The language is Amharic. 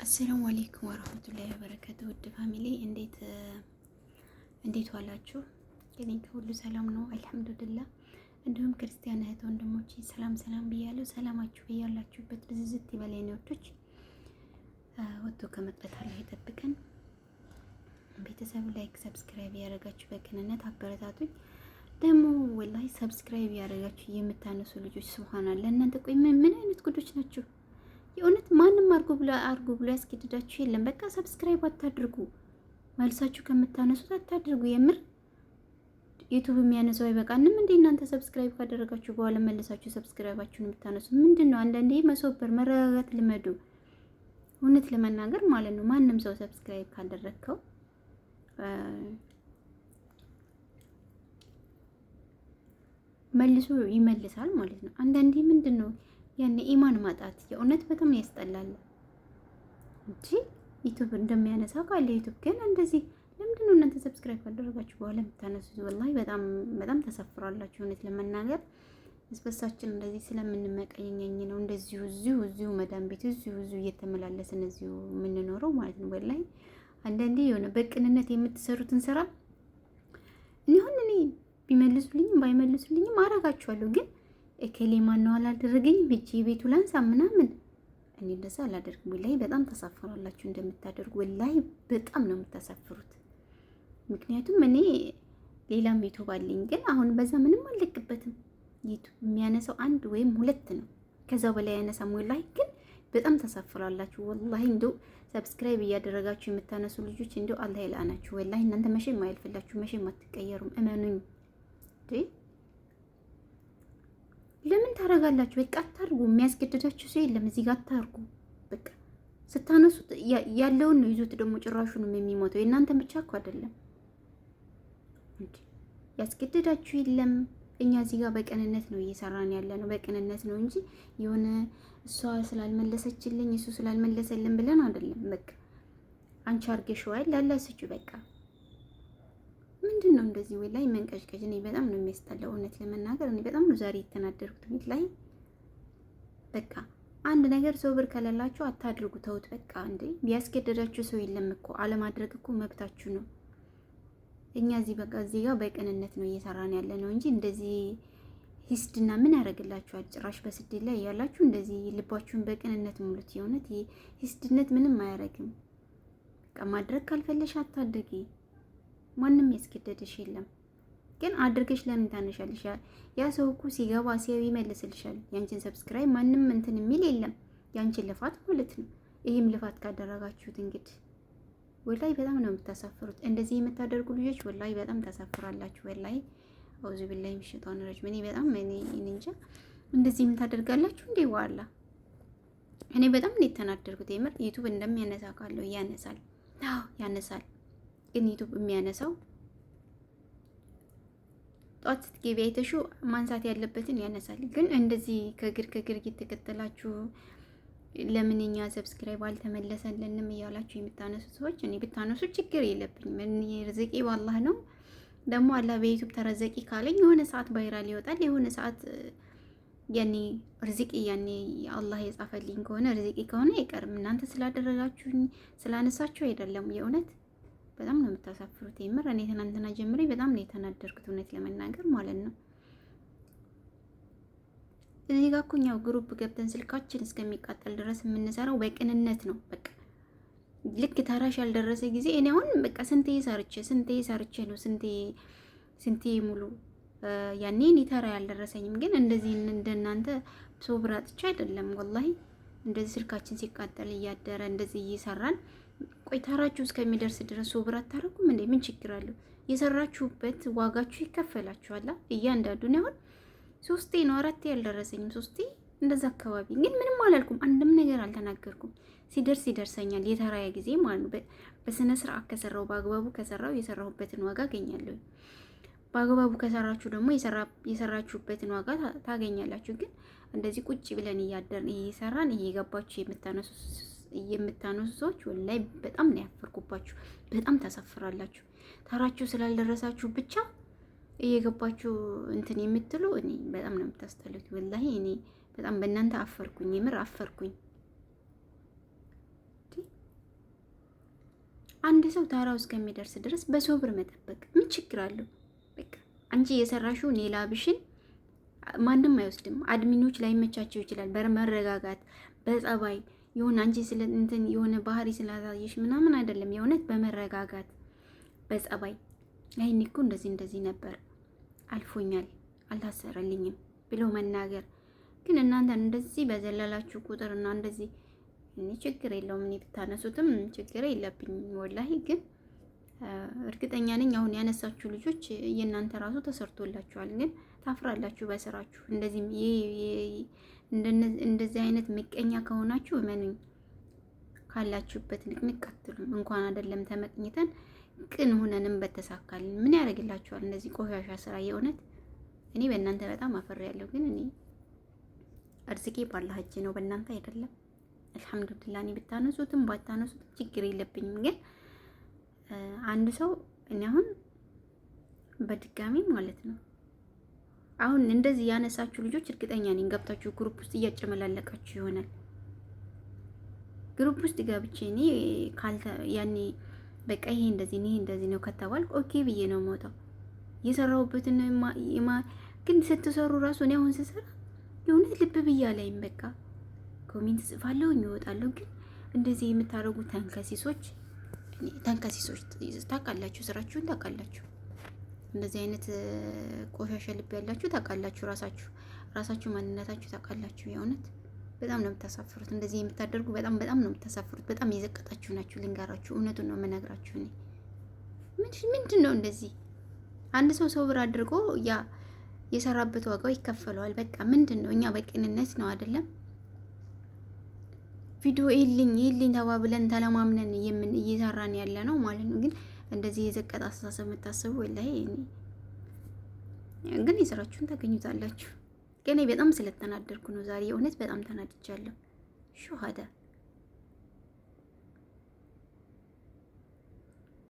አሰላሙ አለይኩም ወራህመቱላሂ ወበረካቱ። ውድ ፋሚሊ እንዴት ዋላችሁ? እኔ ከሁሉ ሰላም ነው አልሐምዱሊላህ። እንዲሁም ክርስቲያን እህት ወንድሞቼ ሰላም ብያለሁ። ሰላማችሁ በያላችሁበት ብዝዝት ይበል የኔ ወዶች። ወጥቶ ከመቅረት አላህ ይጠብቀን። ቤተሰብ ላይክ ሰብስክራይብ ያደረጋችሁ በቅንነት አበረታቱኝ። ደግሞ ወላሂ ሰብስክራይብ ያደረጋችሁ የምታነሱ ልጆች ሱብሃንአላህ። እናንተ ቆይ ምን አይነት ጉዶች ናችሁ? የእውነት ማንም አርጉ ብሎ ያስገድዳችሁ የለም። በቃ ሰብስክራይብ አታድርጉ፣ መልሳችሁ ከምታነሱት አታድርጉ። የምር ዩቲዩብ የሚያነሳው አይበቃንም እንዴ? እናንተ ሰብስክራይብ ካደረጋችሁ በኋላ መልሳችሁ ሰብስክራይባችሁን የምታነሱ ምንድነው? አንዳንዴ መሶበር መረጋጋት ልመዱ። እውነት ለመናገር ማለት ነው ማንም ሰው ሰብስክራይብ ካደረግከው መልሶ ይመልሳል ማለት ነው። አንዳንዴ ምንድነው ያኔ ኢማን ማጣት የእውነት በጣም ያስጠላል እንጂ ዩቲዩብ እንደሚያነሳ ካለ ዩቲዩብ ግን እንደዚህ ለምንድነው እናንተ ሰብስክራይብ ካደረጋችሁ በኋላ የምታነሱት? ወላሂ በጣም ተሰፍራላችሁ። እውነት ለመናገር እስበሳችን እንደዚህ ስለምንመቀኘኝ ነው እንደዚሁ እዚሁ መዳም ቤት እዚሁ እየተመላለስን እዚሁ የምንኖረው ማለት ነው። ወላሂ አንዳንዴ የሆነ በቅንነት የምትሰሩትን ስራ እኔ ቢመልሱልኝም ባይመልሱልኝም አረጋችኋለሁ ግን እከሌ ማን ነው አላደረገኝም እጂ ቤቱ ላንሳ ምናምን እኔ እንደዛ አላደርግም። ወላሂ በጣም ተሳፍራላችሁ እንደምታደርጉ ወላሂ በጣም ነው የምታሳፍሩት። ምክንያቱም እኔ ሌላም ዩቲዩብ አለኝ ግን አሁን በዛ ምንም አልለቅበትም። ዩቲዩብ የሚያነሳው አንድ ወይም ሁለት ነው፣ ከዛ በላይ ያነሳም። ወላሂ ግን በጣም ተሳፍራላችሁ። ወላሂ እንደው ሰብስክራይብ እያደረጋችሁ የምታነሱ ልጆች እንደው አላህ ይላናችሁ። ወላሂ እናንተ መቼም አይልፍላችሁ፣ መቼም አትቀየሩም። እመኑኝ። ለምን ታረጋላችሁ? በቃ አታርጉ። የሚያስገድዳችሁ ሰው የለም እዚህ ጋር አታርጉ። በቃ ስታነሱት ያለውን ነው ይዞት ደግሞ ጭራሹንም የሚሞተው። የእናንተ ብቻ እኮ አይደለም እንዴ ያስገድዳችሁ የለም። እኛ እዚህ ጋር በቅንነት ነው እየሰራን ያለ ነው፣ በቅንነት ነው እንጂ የሆነ እሷ ስላልመለሰችልኝ እሱ ስላልመለሰልን ብለን አይደለም። በቃ አንቺ አርገሽዋል ላላስጩ በቃ ምንድነው እንደዚህ ወላሂ መንቀጭቀጭ። እኔ በጣም ነው የሚያስጠላው እውነት ለመናገር። እኔ በጣም ነው ዛሬ የተናደርኩት ቤት ላይ። በቃ አንድ ነገር ሰው ብር ከሌላችሁ አታድርጉ፣ ተውት በቃ። እንዴ ቢያስገደዳችሁ ሰው የለም እኮ አለማድረግ እኮ መብታችሁ ነው። እኛ እዚህ ጋር በቅንነት ነው እየሰራን ያለ ነው እንጂ እንደዚህ ሂስድና ምን ያደርግላችኋል? ጭራሽ በስደት ላይ ያላችሁ እንደዚህ ልባችሁን በቅንነት ሙሉት። የእውነት ሂስድነት ምንም አያደርግም። በቃ ማድረግ ካልፈለሽ አታድርጊ። ማንም ያስገደደሽ የለም። ግን አድርገሽ ለምን ታነሻለሽ? ያ ሰው እኮ ሲገባ ሲያዩ ይመልስልሻል። ያንቺን ሰብስክራይብ ማንም እንትን የሚል የለም። ያንቺን ልፋት ማለት ነው። ይሄም ልፋት ካደረጋችሁት እንግዲህ ወላሂ በጣም ነው የምታሳፍሩት። እንደዚህ የምታደርጉ ልጆች ወላሂ በጣም ታሳፍራላችሁ። ወላሂ አውዙ ቢላሂ ሚሸጣን ረጅም። እኔ እንጃ እንደዚህ የምታደርጋላችሁ እንዴ? ዋላ እኔ በጣም ነው የተናደርኩት። የምር ዩቲዩብ እንደሚያነሳ ካለው ያነሳል። አዎ ያነሳል። ግን ዩቲዩብ የሚያነሳው ጧት ስትገቢ አይተሹ ማንሳት ያለበትን ያነሳል። ግን እንደዚህ ከግር እየተከተላችሁ ለምን እኛ ሰብስክራይብ አልተመለሰልንም እያላችሁ የምታነሱ ሰዎች እኔ ብታነሱ ችግር የለብኝም። እኔ ርዝቄ በአላህ ነው። ደግሞ አላህ በዩቲዩብ ተረዘቂ ካለኝ የሆነ ሰዓት ቫይራል ይወጣል። የሆነ ሰዓት ያኔ ርዝቄ ያኔ አላህ የጻፈልኝ ከሆነ ርዝቄ ከሆነ አይቀርም። እናንተ ስላደረጋችሁኝ ስላነሳችሁ አይደለም። የእውነት በጣም ነው የምታሳፍሩት። የምር እኔ ትናንትና ጀምሬ በጣም ነው የተናደርኩት እውነት ለመናገር ማለት ነው። እዚህ ጋር እኮ እኛው ግሩፕ ገብተን ስልካችን እስከሚቃጠል ድረስ የምንሰራው በቅንነት ነው። በቃ ልክ ተራሽ ያልደረሰ ጊዜ እኔ አሁን በቃ ስንቴ ሰርቼ ነው ስንቴ ሙሉ ያኔ እኔ ተራ ያልደረሰኝም። ግን እንደዚህ እንደናንተ ሶብር አጥቼ አይደለም ወላሂ። እንደዚህ ስልካችን ሲቃጠል እያደረ እንደዚህ እየሰራን ቆይታራችሁ እስከሚደርስ ድረስ ሶብር አታረጉም እንዴ? ምን ችግር አለው? የሰራችሁበት ዋጋችሁ ይከፈላችኋል። እያንዳንዱ ነው። አሁን 3 ነው 4 ያልደረሰኝም 3 እንደዛ አካባቢ ግን ምንም አላልኩም። አንድም ነገር አልተናገርኩም። ሲደርስ ይደርሰኛል የተራያ ጊዜ ማለት ነው። በስነ ስርዓት ከሰራው በአግባቡ ከሰራው የሰራሁበትን ዋጋ አገኛለሁ። በአግባቡ ከሰራችሁ ደግሞ የሰራችሁበትን ዋጋ ታገኛላችሁ። ግን እንደዚህ ቁጭ ብለን እያደርን እየሰራን እየገባችሁ የምታነሱ ሰዎች ወላሂ በጣም ነው ያፈርኩባችሁ። በጣም ታሳፍራላችሁ። ተራችሁ ስላልደረሳችሁ ብቻ እየገባችሁ እንትን የምትሉ እኔ በጣም ነው የምታስጠሉት። ወላሂ እኔ በጣም በእናንተ አፈርኩኝ። የምር አፈርኩኝ። አንድ ሰው ታራው እስከሚደርስ ድረስ በሶብር መጠበቅ ምን ችግር አለው? በቃ አንቺ የሰራሽውን የላብሽን ማንም አይወስድም። አድሚኖች ላይመቻቸው ይችላል። በመረጋጋት በጸባይ የሆነ አንቺ ስለ እንትን የሆነ ባህሪ ስላሳየሽ ምናምን አይደለም። የእውነት በመረጋጋት በጸባይ ይሄን እኮ እንደዚህ ነበር አልፎኛል፣ አልታሰረልኝም ብሎ መናገር። ግን እናንተ እንደዚህ በዘለላችሁ ቁጥርና እንደዚህ እኔ ችግር የለውም እኔ ብታነሱትም ችግር የለብኝም ወላሂ። ግን እርግጠኛ ነኝ አሁን ያነሳችሁ ልጆች የእናንተ ራሱ ተሰርቶላችኋል። ግን ታፍራላችሁ በስራችሁ። እንደዚህ አይነት ምቀኛ ከሆናችሁ እመኑኝ ካላችሁበት ንቅንቅ አትሉም። እንኳን አይደለም ተመቅኝተን ቅን ሆነንም በተሳካልን ምን ያደርግላችኋል? እንደዚህ ቆሻሻ ስራ። የእውነት እኔ በእናንተ በጣም አፍሬያለሁ። ግን እኔ እርዝቄ ባላህ እጅ ነው፣ በእናንተ አይደለም። አልሐምዱሊላህ እኔ ብታነሱትም ባታነሱትም ችግር የለብኝም። ግን አንድ ሰው እኔ አሁን በድጋሚ ማለት ነው አሁን እንደዚህ ያነሳችሁ ልጆች እርግጠኛ ነኝ ገብታችሁ ግሩፕ ውስጥ እያጨመላለቃችሁ ይሆናል። ግሩፕ ውስጥ ገብቼ እኔ ያኔ በቃ ይሄ እንደዚህ ነው ከተባልኩ ኦኬ ብዬ ነው የምወጣው። የሰራሁበትን ግን ስትሰሩ ራሱ እኔ አሁን ስሰራ የእውነት ልብ ብያ ላይም በቃ ኮሜንት ጽፋለሁ እወጣለሁ። ግን እንደዚህ የምታደርጉ ተንከሲሶች ታውቃላችሁ፣ ስራችሁን ታውቃላችሁ። እንደዚህ አይነት ቆሻሻ ልብ ያላችሁ ታውቃላችሁ፣ ራሳችሁ ማንነታችሁ ታውቃላችሁ። የእውነት በጣም ነው የምታሳፍሩት። እንደዚህ የምታደርጉ በጣም ነው የምታሳፍሩት። በጣም የዘቀጣችሁ ናችሁ። ልንገራችሁ፣ እውነቱን ነው የምነግራችሁ። እኔ ምንድን ነው እንደዚህ አንድ ሰው ብር አድርጎ ያ የሰራበት ዋጋው ይከፈለዋል። በቃ ምንድን ነው እኛ በቅንነት ነው አይደለም ቪዲዮ ይልኝ ተባብለን ተለማምነን እየሰራን ያለ ነው ማለት ነው። ግን እንደዚህ የዘቀጣ አስተሳሰብ የምታስቡ ወላሂ ግን የስራችሁን ታገኙታላችሁ። ግን በጣም ስለተናደርኩ ነው ዛሬ የእውነት በጣም ተናድጃለሁ። ሹሃዳ